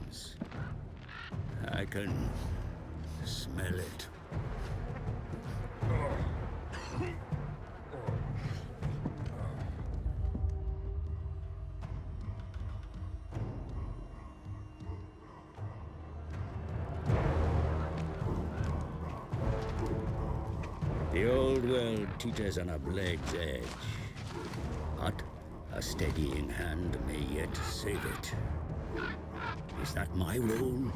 presence. I can smell it. The old world teeters on a blade's edge, but a steadying hand may yet save it. Is that my role?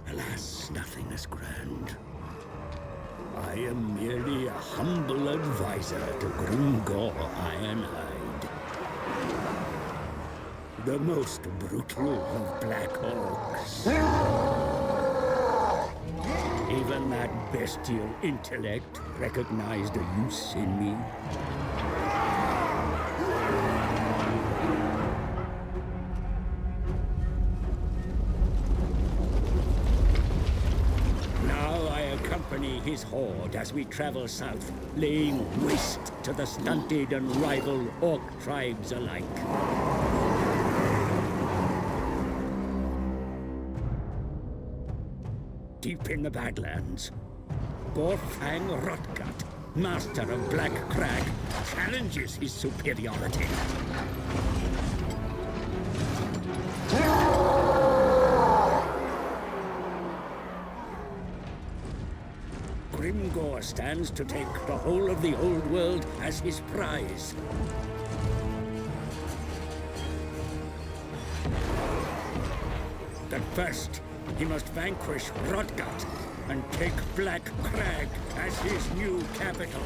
Alas, nothing is grand. I am merely a humble advisor to Grimgor Ironhide, the most brutal of Black Orcs. Even that bestial intellect recognized a use in me. Now I accompany his horde as we travel south, laying waste to the stunted and rival orc tribes alike. Deep in the Badlands, Gorfang Rotgut, master of Black Crag, challenges his superiority. Grimgor stands to take the whole of the old world as his prize. But first, he must vanquish Rotgut and take Black Crag as his new capital.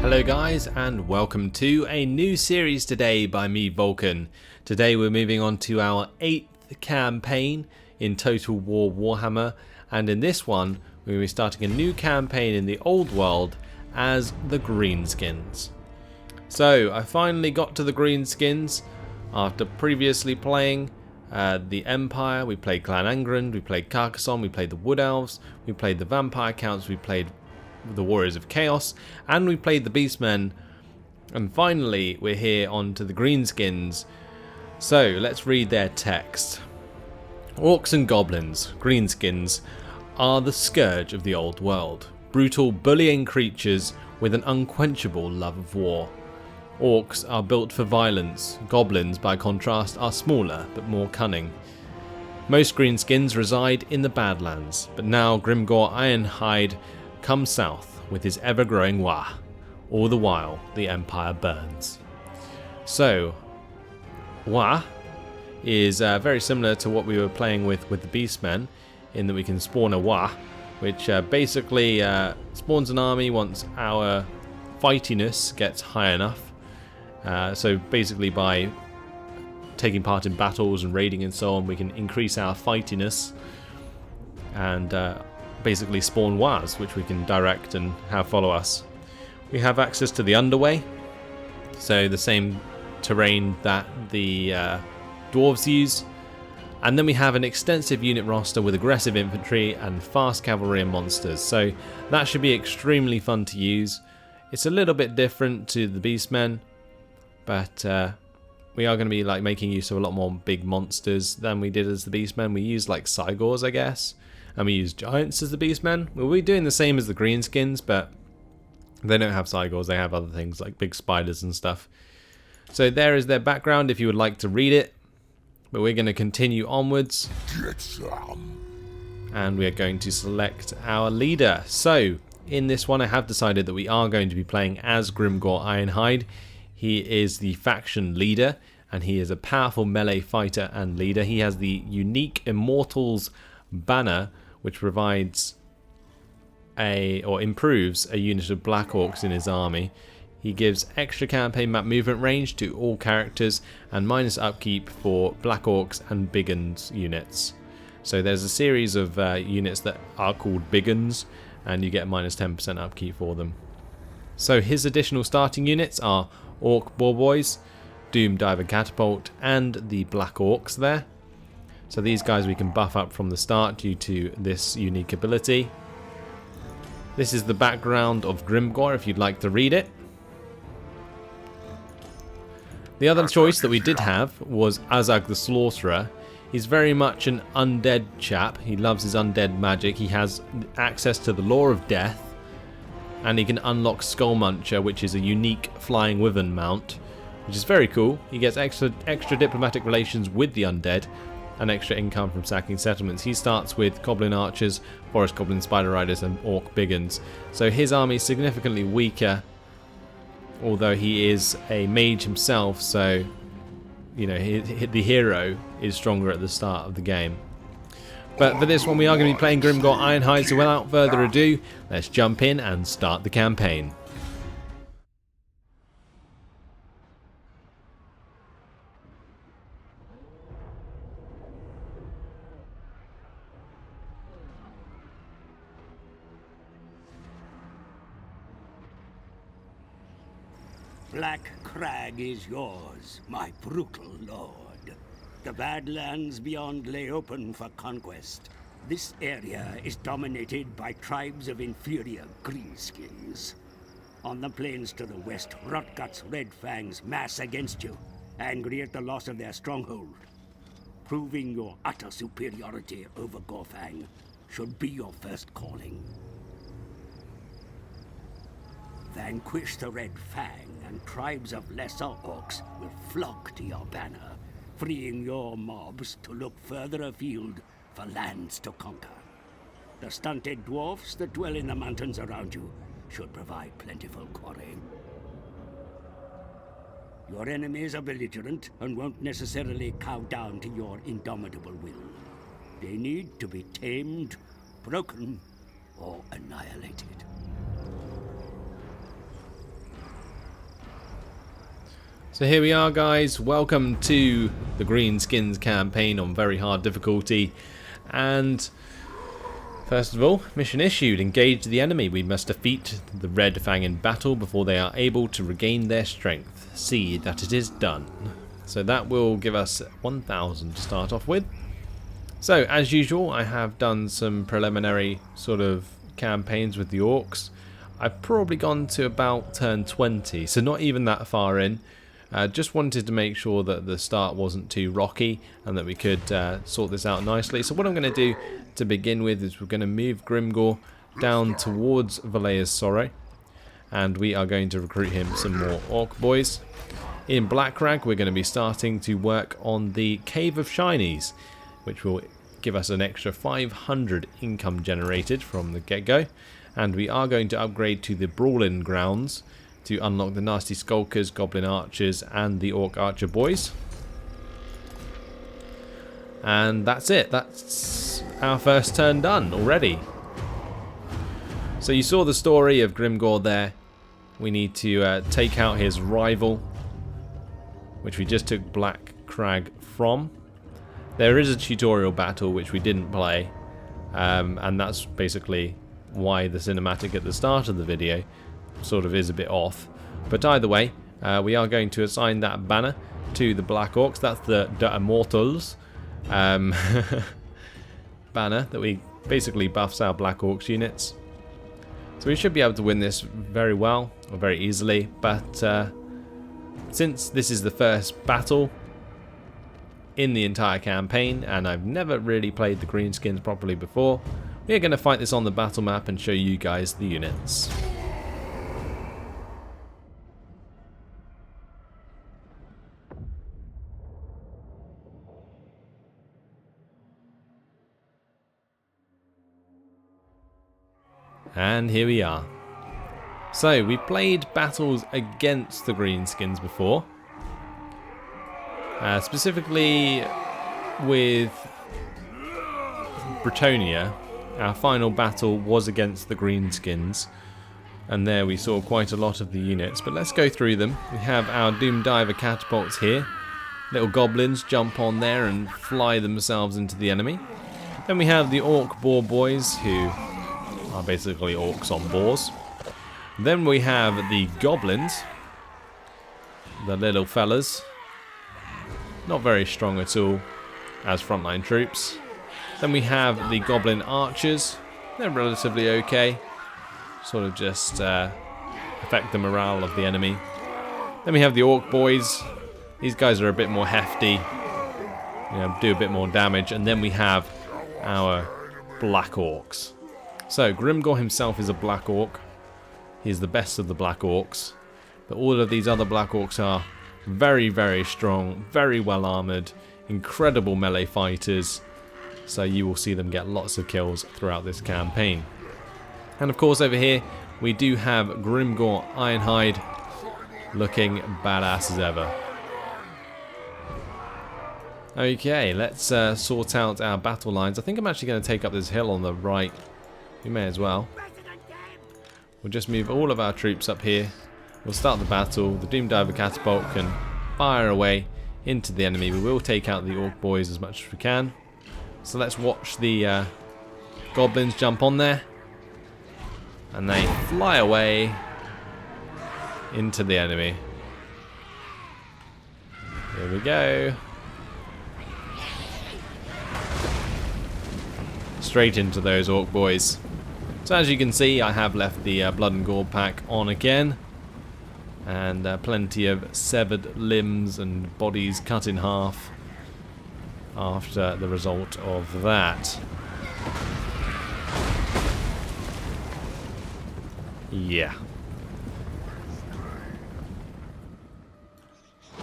Hello guys, and welcome to a new series today by me, Vulcan. Today we're moving on to our 8th campaign in Total War Warhammer, and in this one we're going to be starting a new campaign in the old world as the Greenskins. So I finally got to the Greenskins after previously playing the Empire. We played Clan Angrand, we played Carcassonne, we played the Wood Elves, we played the Vampire Counts, we played the Warriors of Chaos, and we played the Beastmen, and finally we're here on to the Greenskins. So let's read their text. Orcs and goblins, Greenskins, are the scourge of the old world. Brutal, bullying creatures with an unquenchable love of war. Orcs are built for violence. Goblins, by contrast, are smaller but more cunning. Most Greenskins reside in the Badlands, but now Grimgor Ironhide comes south with his ever-growing Wah. All the while, the Empire burns. So, Wah is very similar to what we were playing with the Beastmen, in that we can spawn a Wah, which basically spawns an army once our fightiness gets high enough. So basically by taking part in battles and raiding and so on, we can increase our fightiness and basically spawn Wahs, which we can direct and have follow us. We have access to the underway, so the same terrain that the dwarves use. And then we have an extensive unit roster with aggressive infantry and fast cavalry and monsters, so that should be extremely fun to use. It's a little bit different to the Beastmen, but we are going to be like making use of a lot more big monsters than we did as the Beastmen. We used like Cygors, I guess, and we used Giants as the Beastmen. We'll be doing the same as the Greenskins, but they don't have Cygors, they have other things like big spiders and stuff. So there is their background if you would like to read it. But we're going to continue onwards, and we are going to select our leader. So in this one I have decided that we are going to be playing as Grimgor Ironhide. He is the faction leader, and he is a powerful melee fighter and leader. He has the unique Immortals banner, which provides or improves a unit of Black Orcs in his army. He gives extra campaign map movement range to all characters and minus upkeep for Black Orcs and Biggins units. So there's a series of units that are called Biggins, and you get minus 10% upkeep for them. So his additional starting units are Orc Boar Boys, Doom Diver Catapult, and the Black Orcs there. So these guys we can buff up from the start due to this unique ability. This is the background of Grimgor if you'd like to read it. The other choice that we did have was Azag the Slaughterer. He's very much an undead chap. He loves his undead magic. He has access to the Law of Death, and he can unlock Skull Muncher, which is a unique flying wyvern mount, which is very cool. He gets extra diplomatic relations with the undead and extra income from sacking settlements. He starts with Goblin Archers, Forest Goblin Spider Riders and Orc Biggins. So his army is significantly weaker, although he is a mage himself, so you know the hero is stronger at the start of the game. But for this one we are going to be playing Grimgor Ironhide, so without further ado, let's jump in and start the campaign. Black Crag is yours, my brutal lord. The Badlands beyond lay open for conquest. This area is dominated by tribes of inferior Greenskins. On the plains to the west, Rotgut's Red Fangs mass against you, angry at the loss of their stronghold. Proving your utter superiority over Gorfang should be your first calling. Vanquish the Red Fang, and tribes of lesser orcs will flock to your banner, freeing your mobs to look further afield for lands to conquer. The stunted dwarfs that dwell in the mountains around you should provide plentiful quarry. Your enemies are belligerent and won't necessarily cow down to your indomitable will. They need to be tamed, broken, or annihilated. So here we are, guys. Welcome to the Greenskins campaign on very hard difficulty. And first of all, mission issued. Engage the enemy. We must defeat the Red Fang in battle before they are able to regain their strength. See that it is done. So that will give us 1,000 to start off with. So as usual, I have done some preliminary sort of campaigns with the orcs. I've probably gone to about turn 20, so not even that far in. Just wanted to make sure that the start wasn't too rocky and that we could sort this out nicely. So what I'm going to do to begin with is we're going to move Grimgor down towards Valea's Sorrow, and we are going to recruit him some more orc boys. In Blackrag we're going to be starting to work on the Cave of Shinies, which will give us an extra 500 income generated from the get-go, and we are going to upgrade to the Brawling Grounds to unlock the Nasty Skulkers, Goblin Archers and the Orc Archer boys. And that's it. That's our first turn done already. So you saw the story of Grimgor there. We need to take out his rival, which we just took Black Crag from. There is a tutorial battle which we didn't play, and that's basically why the cinematic at the start of the video sort of is a bit off. But either way, we are going to assign that banner to the Black Orcs. That's the Immortals banner that we basically buffs our Black Orcs units. So we should be able to win this very well, or very easily, but since this is the first battle in the entire campaign, and I've never really played the Greenskins properly before, we are going to fight this on the battle map and show you guys the units. And here we are. So we played battles against the Greenskins before, specifically with Bretonia. Our final battle was against the Greenskins, and there we saw quite a lot of the units, but let's go through them. We have our Doom Diver catapults here. Little goblins jump on there and fly themselves into the enemy. Then we have the Orc Boar Boys, who are basically orcs on boars. Then we have the goblins, the little fellas, not very strong at all. as frontline troops. Then we have the Goblin Archers. They're relatively okay. Sort of just affect the morale of the enemy. Then we have the Orc Boys. These guys are a bit more hefty. You know, do a bit more damage. And then we have our Black Orcs. So Grimgor himself is a Black Orc. He is the best of the Black Orcs. But all of these other Black Orcs are very, very strong, very well armoured, incredible melee fighters. So you will see them get lots of kills throughout this campaign. And of course over here we do have Grimgor Ironhide looking badass as ever. Okay, let's sort out our battle lines. I think I'm actually going to take up this hill on the right. We may as well. We'll just move all of our troops up here. We'll start the battle. The Doom Diver Catapult can fire away into the enemy. We will take out the Orc Boys as much as we can. So let's watch the Goblins jump on there. And they fly away into the enemy. Here we go. Straight into those Orc Boys. So as you can see, I have left the Blood and Gore pack on again. And plenty of severed limbs and bodies cut in half after the result of that. Yeah.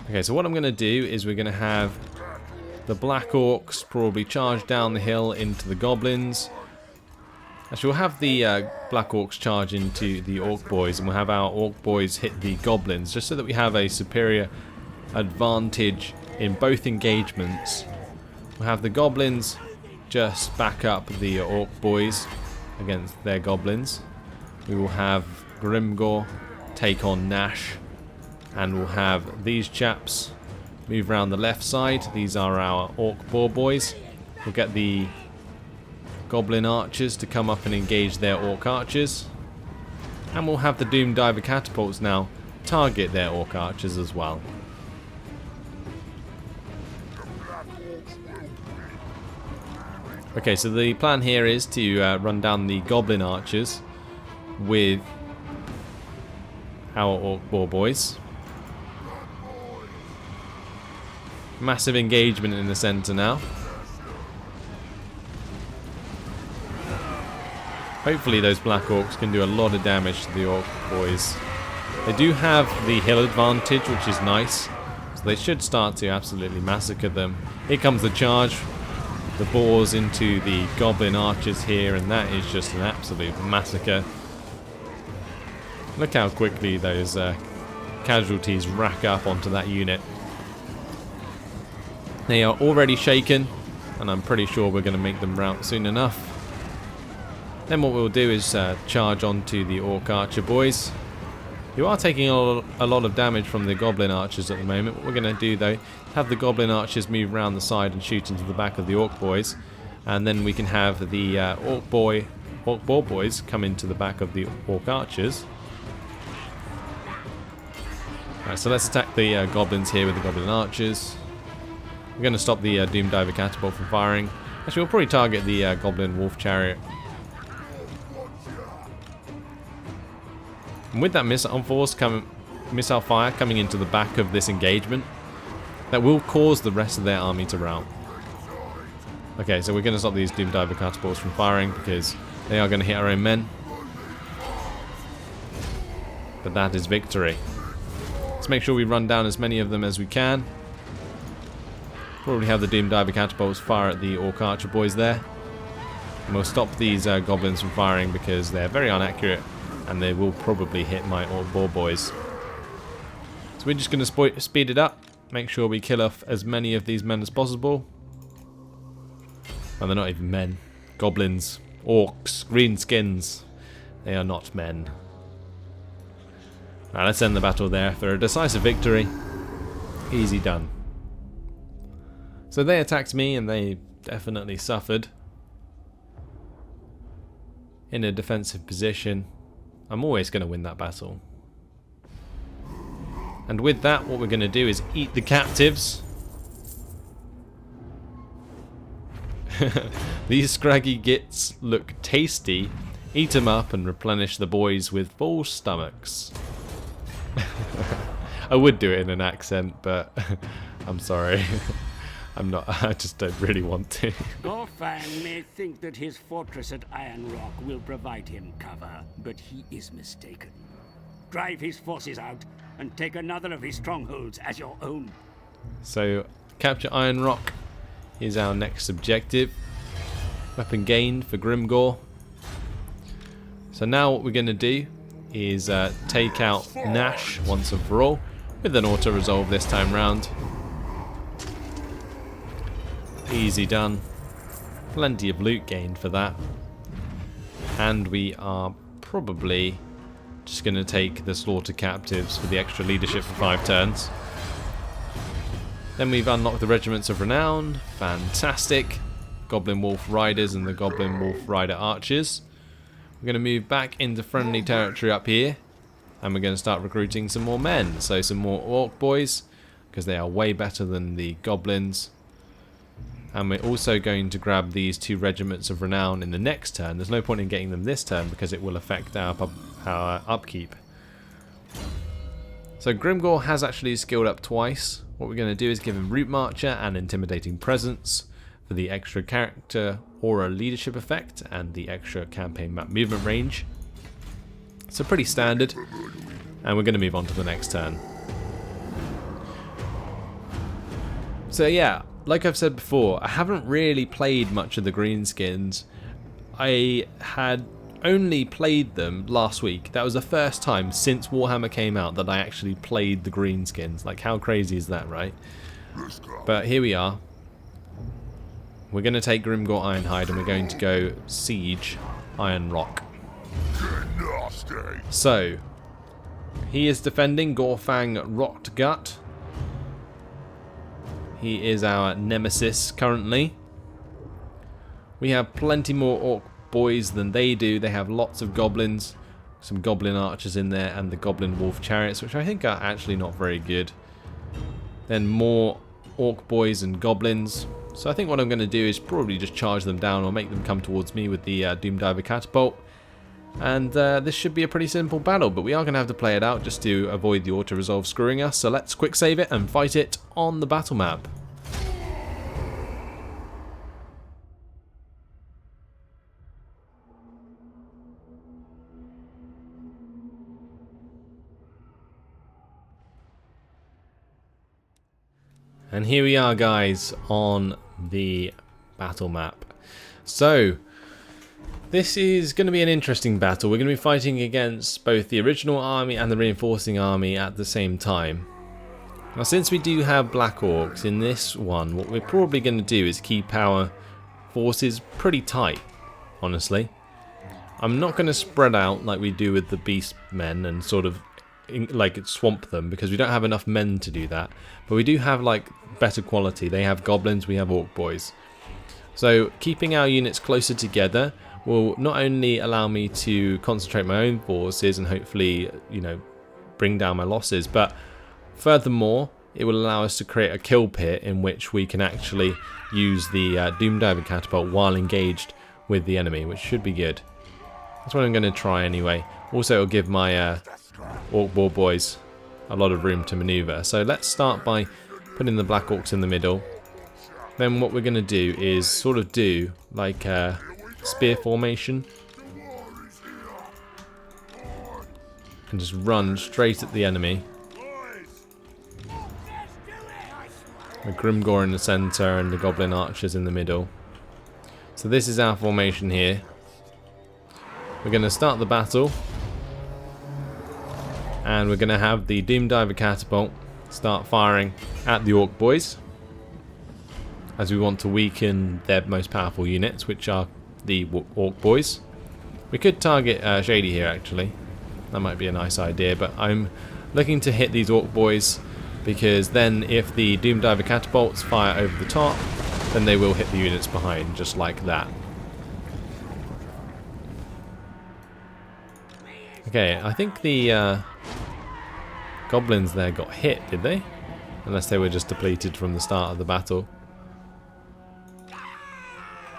Okay, so what I'm going to do is we're going to have the Black Orcs probably charge down the hill into the Goblins. Actually, we'll have the Black Orcs charge into the Orc Boys, and we'll have our Orc Boys hit the Goblins, just so that we have a superior advantage in both engagements. We'll have the Goblins just back up the Orc Boys against their Goblins. We will have Grimgor take on Nash, and we'll have these chaps move around the left side. These are our Orc Boar Boys. We'll get the Goblin Archers to come up and engage their Orc Archers. And we'll have the Doom Diver Catapults now target their Orc Archers as well. Okay, so the plan here is to run down the Goblin Archers with our Orc Boar Boys. Massive engagement in the centre now. Hopefully those Black Orcs can do a lot of damage to the Orc Boys. They do have the hill advantage, which is nice. So they should start to absolutely massacre them. Here comes the charge. The boars into the Goblin Archers here, and that is just an absolute massacre. Look how quickly those casualties rack up onto that unit. They are already shaken, and I'm pretty sure we're going to make them rout soon enough. Then what we'll do is charge onto the Orc Archer Boys. You are taking a lot of damage from the Goblin Archers at the moment. What we're going to do though, have the Goblin Archers move around the side and shoot into the back of the Orc Boys, and then we can have the Orc Boar Boys come into the back of the Orc Archers. Alright, so let's attack the Goblins here with the Goblin Archers. We're going to stop the Doom Diver Catapult from firing. Actually, we'll probably target the Goblin Wolf Chariot. And with that missile fire coming into the back of this engagement, that will cause the rest of their army to rout. Okay, so we're going to stop these Doom Diver Catapults from firing because they are going to hit our own men. But that is victory. Let's make sure we run down as many of them as we can. Probably have the Doom Diver Catapults fire at the Orc Archer Boys there. And we'll stop these Goblins from firing because they're very inaccurate and they will probably hit my Orc Boar Boys. So we're just going to speed it up. Make sure we kill off as many of these men as possible. Well, they're not even men. Goblins, Orcs, Greenskins. They are not men. Now let's end the battle there for a decisive victory. Easy done. So they attacked me and they definitely suffered. In a defensive position, I'm always going to win that battle. And with that, what we're going to do is eat the captives. These scraggy gits look tasty. Eat 'em up and replenish the boys with full stomachs. I would do it in an accent, but I'm sorry. I'm not. I just don't really want to. Gorfang may think that his fortress at Iron Rock will provide him cover, but he is mistaken. Drive his forces out and take another of his strongholds as your own. So, capture Iron Rock is our next objective. Weapon gained for Grimgor. So now what we're going to do is take out Nash once and for all, with an auto-resolve this time round. Easy done. Plenty of loot gained for that. And we are probably just going to take the slaughter captives for the extra leadership for 5 turns. Then we've unlocked the Regiments of Renown. Fantastic. Goblin Wolf Riders and the Goblin Wolf Rider Archers. We're going to move back into friendly territory up here. And we're going to start recruiting some more men. So some more Orc boys, because they are way better than the Goblins. And we're also going to grab these 2 Regiments of Renown in the next turn. There's no point in getting them this turn because it will affect our upkeep. So Grimgor has actually skilled up twice. What we're going to do is give him Root Marcher and Intimidating Presence for the extra character aura leadership effect and the extra campaign map movement range. So pretty standard. And we're going to move on to the next turn. So yeah, like I've said before, I haven't really played much of the Greenskins. I had only played them last week. That was the first time since Warhammer came out that I actually played the Greenskins. Like, how crazy is that, right? But here we are. We're going to take Grimgor Ironhide and we're going to go siege Iron Rock. So, he is defending Gorfang Rotgut. He is our nemesis currently. We have plenty more Orc boys than they do. They have lots of goblins, some goblin archers in there, and the goblin wolf chariots, which I think are actually not very good. Then more Orc boys and goblins. So I think what I'm going to do is probably just charge them down or make them come towards me with the Doomdiver catapult. And this should be a pretty simple battle, but we are going to have to play it out just to avoid the auto-resolve screwing us. So let's quick save it and fight it on the battle map. And here we are, guys, on the battle map. So this is going to be an interesting battle. We're going to be fighting against both the original army and the reinforcing army at the same time. Now, since we do have Black Orcs in this one, what we're probably going to do is keep our forces pretty tight, honestly. I'm not going to spread out like we do with the Beast Men and sort of like swamp them, because we don't have enough men to do that. But we do have like better quality. They have goblins, we have Orc boys. So keeping our units closer together will not only allow me to concentrate my own forces and hopefully, you know, bring down my losses, but furthermore, it will allow us to create a kill pit in which we can actually use the Doomdiver catapult while engaged with the enemy, which should be good. That's what I'm going to try anyway. Also, it'll give my Orc Boar boys a lot of room to maneuver. So let's start by putting the Black Orcs in the middle. Then what we're going to do is sort of do like a spear formation and just run straight at the enemy. The Grimgor in the center and the Goblin Archers in the middle. So this is our formation here. We're going to start the battle. And we're going to have the Doomdiver catapult start firing at the Orc boys, as we want to weaken their most powerful units, which are the Orc boys. We could target Shady here, actually. That might be a nice idea, but I'm looking to hit these Orc boys, because then if the Doomdiver catapults fire over the top, then they will hit the units behind, just like that. Okay, I think the goblins there got hit, did they? Unless they were just depleted from the start of the battle.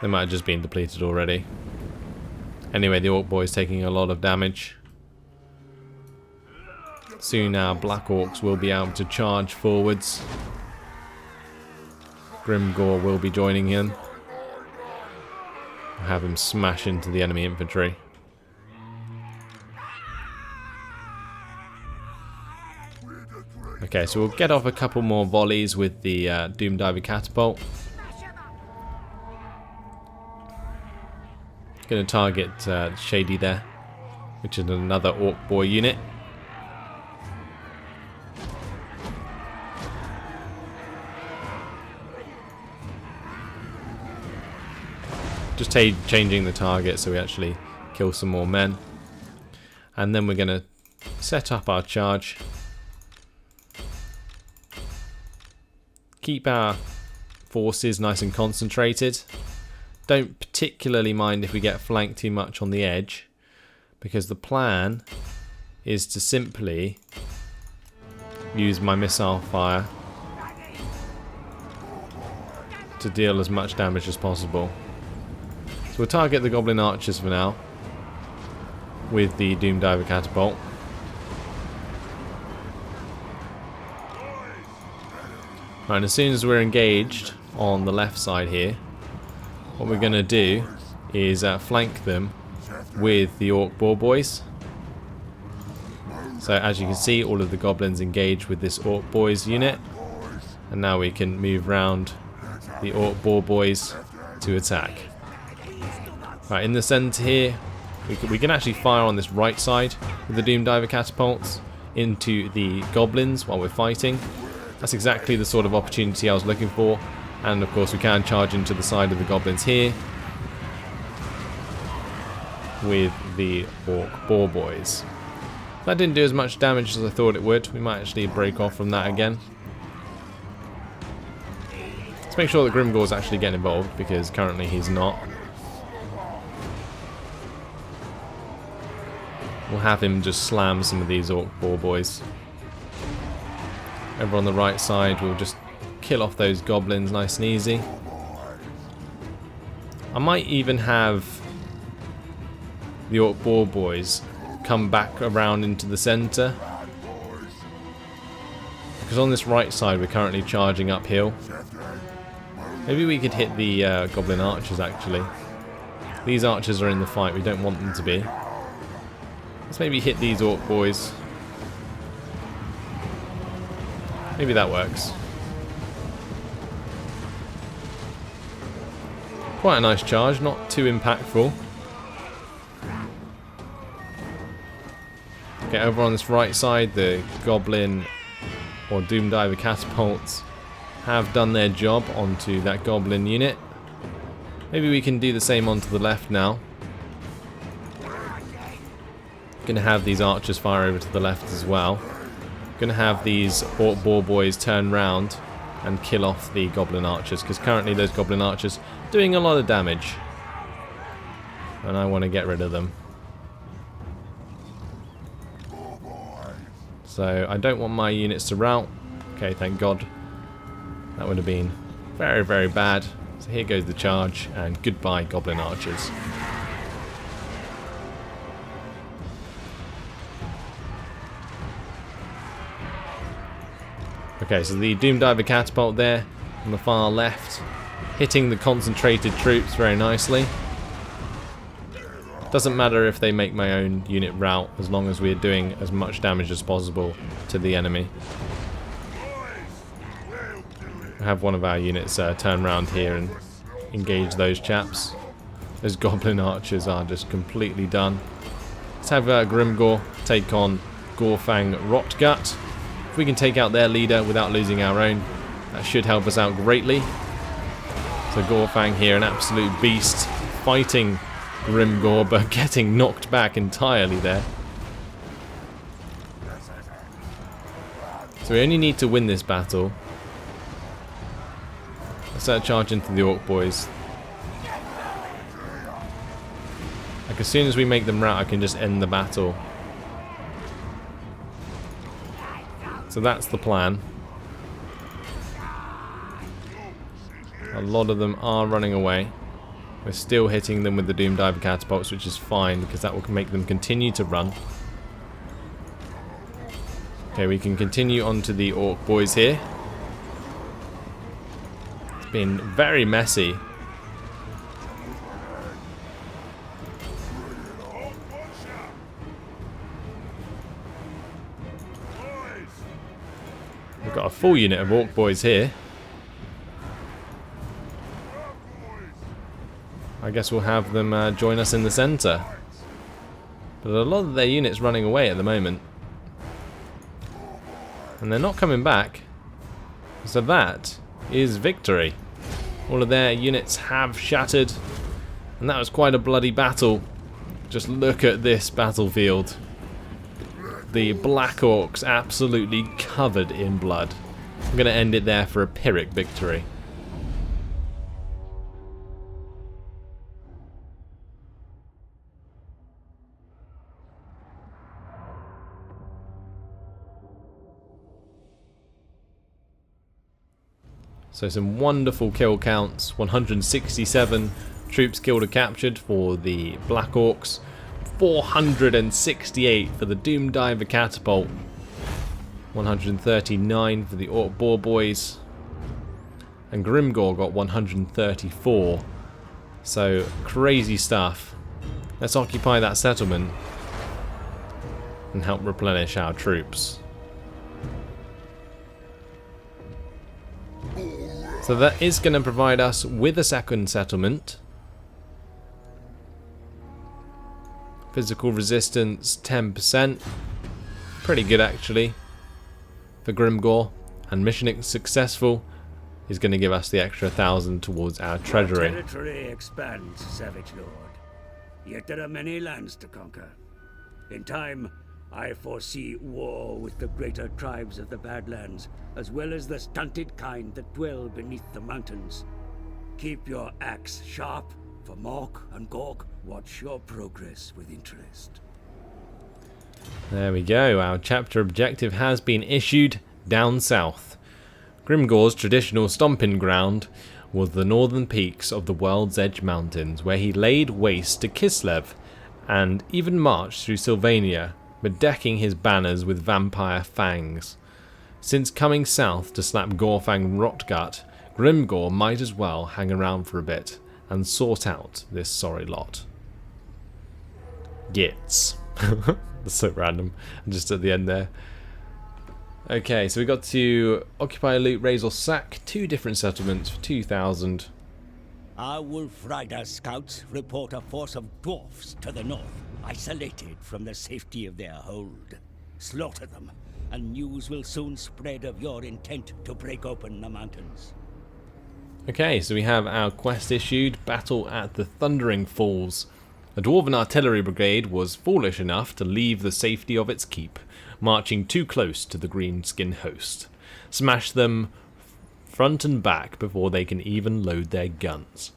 They might have just been depleted already. Anyway, the Orc boy's taking a lot of damage. Soon our Black Orcs will be able to charge forwards. Grimgor will be joining in. Have him smash into the enemy infantry. Okay, so we'll get off a couple more volleys with the Doomdiver catapult. Going to target Shady there, which is another Orc boy unit. Just changing the target so we actually kill some more men. And then we're going to set up our charge. Keep our forces nice and concentrated. Don't particularly mind if we get flanked too much on the edge, because the plan is to simply use my missile fire to deal as much damage as possible. So we'll target the Goblin Archers for now with the Doomdiver catapult. Right, and as soon as we're engaged on the left side here, what we're going to do is flank them with the Orc Boar Boys. So as you can see, all of the goblins engage with this Orc Boys unit, and now we can move round the Orc Boar Boys to attack. Right, in the centre here, we can actually fire on this right side with the Doomdiver catapults into the goblins while we're fighting. That's exactly the sort of opportunity I was looking for. And of course we can charge into the side of the goblins here with the Orc Boar Boys. That didn't do as much damage as I thought it would. We might actually break off from that again. Let's make sure that Grimgor's actually getting involved, because currently he's not. We'll have him just slam some of these Orc Boar Boys. Over on the right side, we'll just kill off those goblins nice and easy. I might even have the Orc Boar Boys come back around into the centre, because on this right side we're currently charging uphill. Maybe we could hit the Goblin Archers actually. These archers are in the fight, we don't want them to be. Let's maybe hit these Orc Boys. Maybe that works. Quite a nice charge, not too impactful. Okay, over on this right side, the Goblin or Doomdiver catapults have done their job onto that Goblin unit. Maybe we can do the same onto the left now. Gonna have these archers fire over to the left as well. Gonna have these Orc Boar Boys turn round and kill off the Goblin Archers, because currently those Goblin Archers are doing a lot of damage and I want to get rid of them. So I don't want my units to rout. Okay, thank God. That would have been very, very bad. So here goes the charge, and goodbye Goblin Archers. Okay, so the Doomdiver catapult there on the far left, hitting the concentrated troops very nicely. Doesn't matter if they make my own unit rout, as long as we're doing as much damage as possible to the enemy. I have one of our units turn around here and engage those chaps. Those Goblin Archers are just completely done. Let's have Grimgor take on Gorfang Rotgut. If we can take out their leader without losing our own, that should help us out greatly. So Gorfang here, an absolute beast, fighting Grimgor, but getting knocked back entirely there. So we only need to win this battle. Let's charge into the Orc Boys. Like as soon as we make them rout, I can just end the battle. So that's the plan. A lot of them are running away. We're still hitting them with the Doom Diver catapults, which is fine because that will make them continue to run. Okay, we can continue on to the Orc boys here. It's been very messy. We've got a full unit of Orc boys here. I guess we'll have them join us in the centre. But a lot of their units running away at the moment. And they're not coming back. So that is victory. All of their units have shattered. And that was quite a bloody battle. Just look at this battlefield. The Black Orcs absolutely covered in blood. I'm going to end it there for a Pyrrhic victory. So some wonderful kill counts, 167 troops killed or captured for the Black Orcs, 468 for the Doom Diver catapult, 139 for the Orc Boar boys, and Grimgor got 134. So crazy stuff. Let's occupy that settlement and help replenish our troops. So that is going to provide us with a second settlement. Physical resistance 10%. Pretty good actually for Grimgor. And mission successful is going to give us the extra 1,000 towards our treasury. Your territory expands, Savage Lord. Yet there are many lands to conquer. In time, I foresee war with the greater tribes of the Badlands, as well as the stunted kind that dwell beneath the mountains. Keep your axe sharp, for Mork and Gork watch your progress with interest. There we go, our chapter objective has been issued down south. Grimgor's traditional stomping ground was the northern peaks of the World's Edge Mountains, where he laid waste to Kislev and even marched through Sylvania, bedecking his banners with vampire fangs. Since coming south to slap Gorfang Rotgut, Grimgor might as well hang around for a bit and sort out this sorry lot. Gits. That's so random. Just at the end there. Okay, so we got to occupy, loot, raise or sack 2 different settlements for 2,000. Our Wolf Rider scouts report a force of dwarfs to the north, isolated from the safety of their hold. Slaughter them, and news will soon spread of your intent to break open the mountains. Okay, so we have our quest issued, Battle at the Thundering Falls. A Dwarven artillery brigade was foolish enough to leave the safety of its keep, marching too close to the Greenskin host. Smash them front and back before they can even load their guns.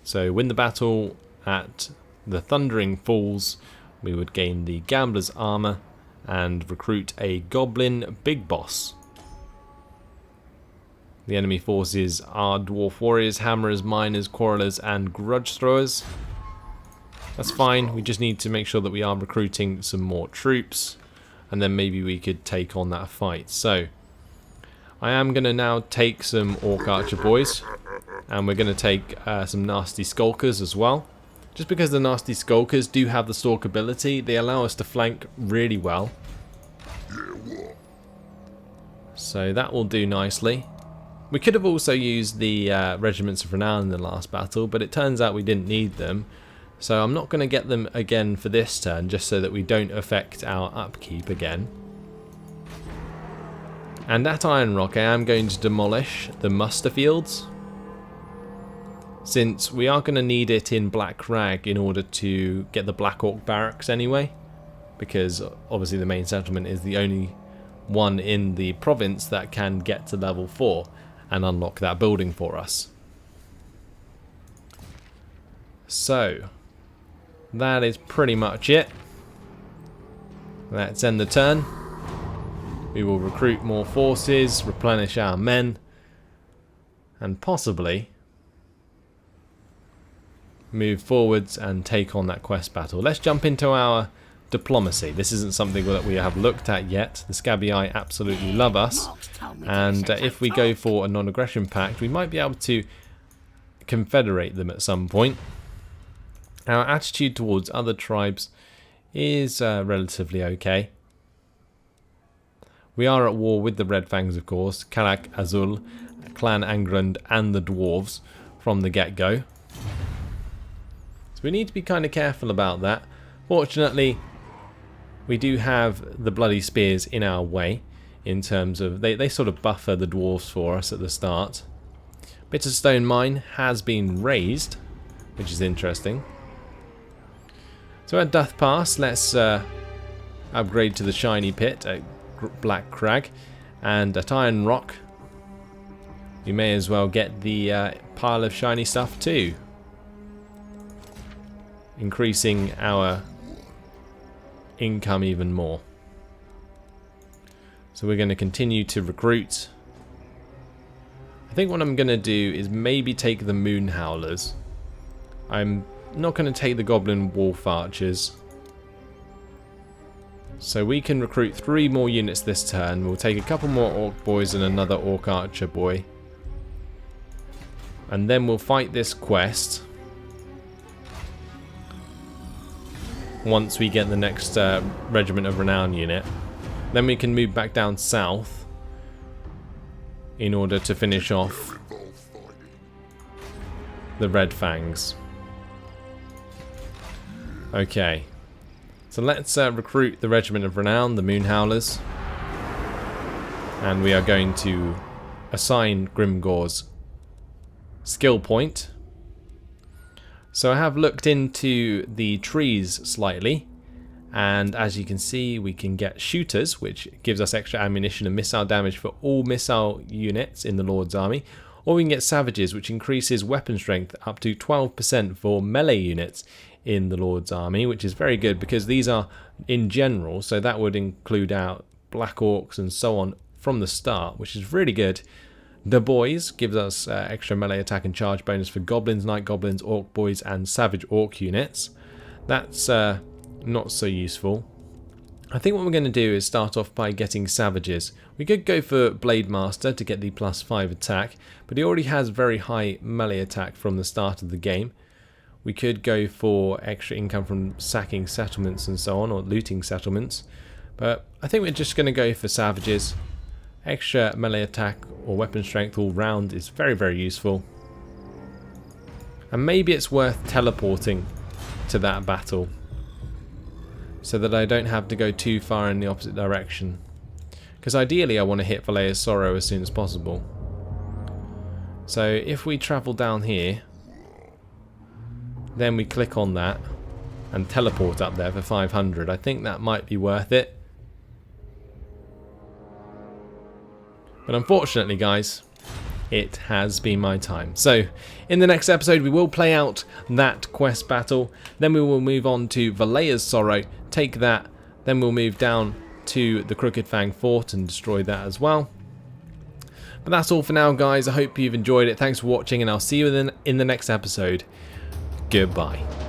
So win the battle at the Thundering Falls, we would gain the Gambler's Armor and recruit a Goblin Big Boss. The enemy forces are Dwarf Warriors, Hammerers, Miners, Quarrelers and Grudge Throwers. That's fine, we just need to make sure that we are recruiting some more troops and then maybe we could take on that fight. So I am going to now take some Orc Archer boys and we're going to take some Nasty Skulkers as well. Just because the Nasty Skulkers do have the stalk ability, they allow us to flank really well. So that will do nicely. We could have also used the Regiments of Renown in the last battle, but it turns out we didn't need them. So I'm not going to get them again for this turn, just so that we don't affect our upkeep again. And at Iron Rock I am going to demolish the muster fields, since we are going to need it in Black Rag in order to get the Black Orc barracks anyway, because obviously the main settlement is the only one in the province that can get to level 4 and unlock that building for us. So that is pretty much it. Let's end the turn. We will recruit more forces, replenish our men, and possibly move forwards and take on that quest battle. Let's jump into our diplomacy. This isn't something that we have looked at yet. The Scabby absolutely love us, and if we go for a non-aggression pact, we might be able to confederate them at some point. Our attitude towards other tribes is relatively okay. We are at war with the Red Fangs, of course, Kalak Azul, Clan Angrund, and the Dwarves from the get-go. So we need to be kind of careful about that. Fortunately, we do have the Bloody Spears in our way, in terms of they sort of buffer the Dwarves for us at the start. Bitterstone Mine has been raised, which is interesting. So at Death Pass, let's upgrade to the Shiny Pit at Black Crag, and at Iron Rock we may as well get the pile of shiny stuff too, increasing our income even more. So we're going to continue to recruit. I think what I'm going to do is maybe take the Moon Howlers. I'm not going to take the Goblin Wolf Archers. So we can recruit 3 more units this turn. We'll take a couple more Orc Boys and another Orc Archer boy. And then we'll fight this quest once we get the next Regiment of Renown unit. Then we can move back down south in order to finish off the Red Fangs. Okay. So let's recruit the Regiment of Renown, the Moon Howlers, and we are going to assign Grimgor's skill point. So I have looked into the trees slightly, and as you can see, we can get shooters, which gives us extra ammunition and missile damage for all missile units in the Lord's army, or we can get savages, which increases weapon strength up to 12% for melee units in the Lord's army, which is very good because these are in general, so that would include our Black Orcs and so on from the start, which is really good. The Boys gives us extra melee attack and charge bonus for Goblins, Night Goblins, Orc Boys and Savage Orc units. That's not so useful. I think what we're going to do is start off by getting Savages. We could go for Blade Master to get the +5 attack, but he already has very high melee attack from the start of the game. We could go for extra income from sacking settlements and so on, or looting settlements. But I think we're just going to go for Savages. Extra melee attack or weapon strength all round is very, very useful. And maybe it's worth teleporting to that battle, so that I don't have to go too far in the opposite direction. Because ideally I want to hit Valea's Sorrow as soon as possible. So if we travel down here, then we click on that and teleport up there for 500. I think that might be worth it. But unfortunately, guys, it has been my time. So in the next episode, we will play out that quest battle. Then we will move on to Valea's Sorrow, take that. Then we'll move down to the Crooked Fang Fort and destroy that as well. But that's all for now, guys. I hope you've enjoyed it. Thanks for watching, and I'll see you in the next episode. Goodbye.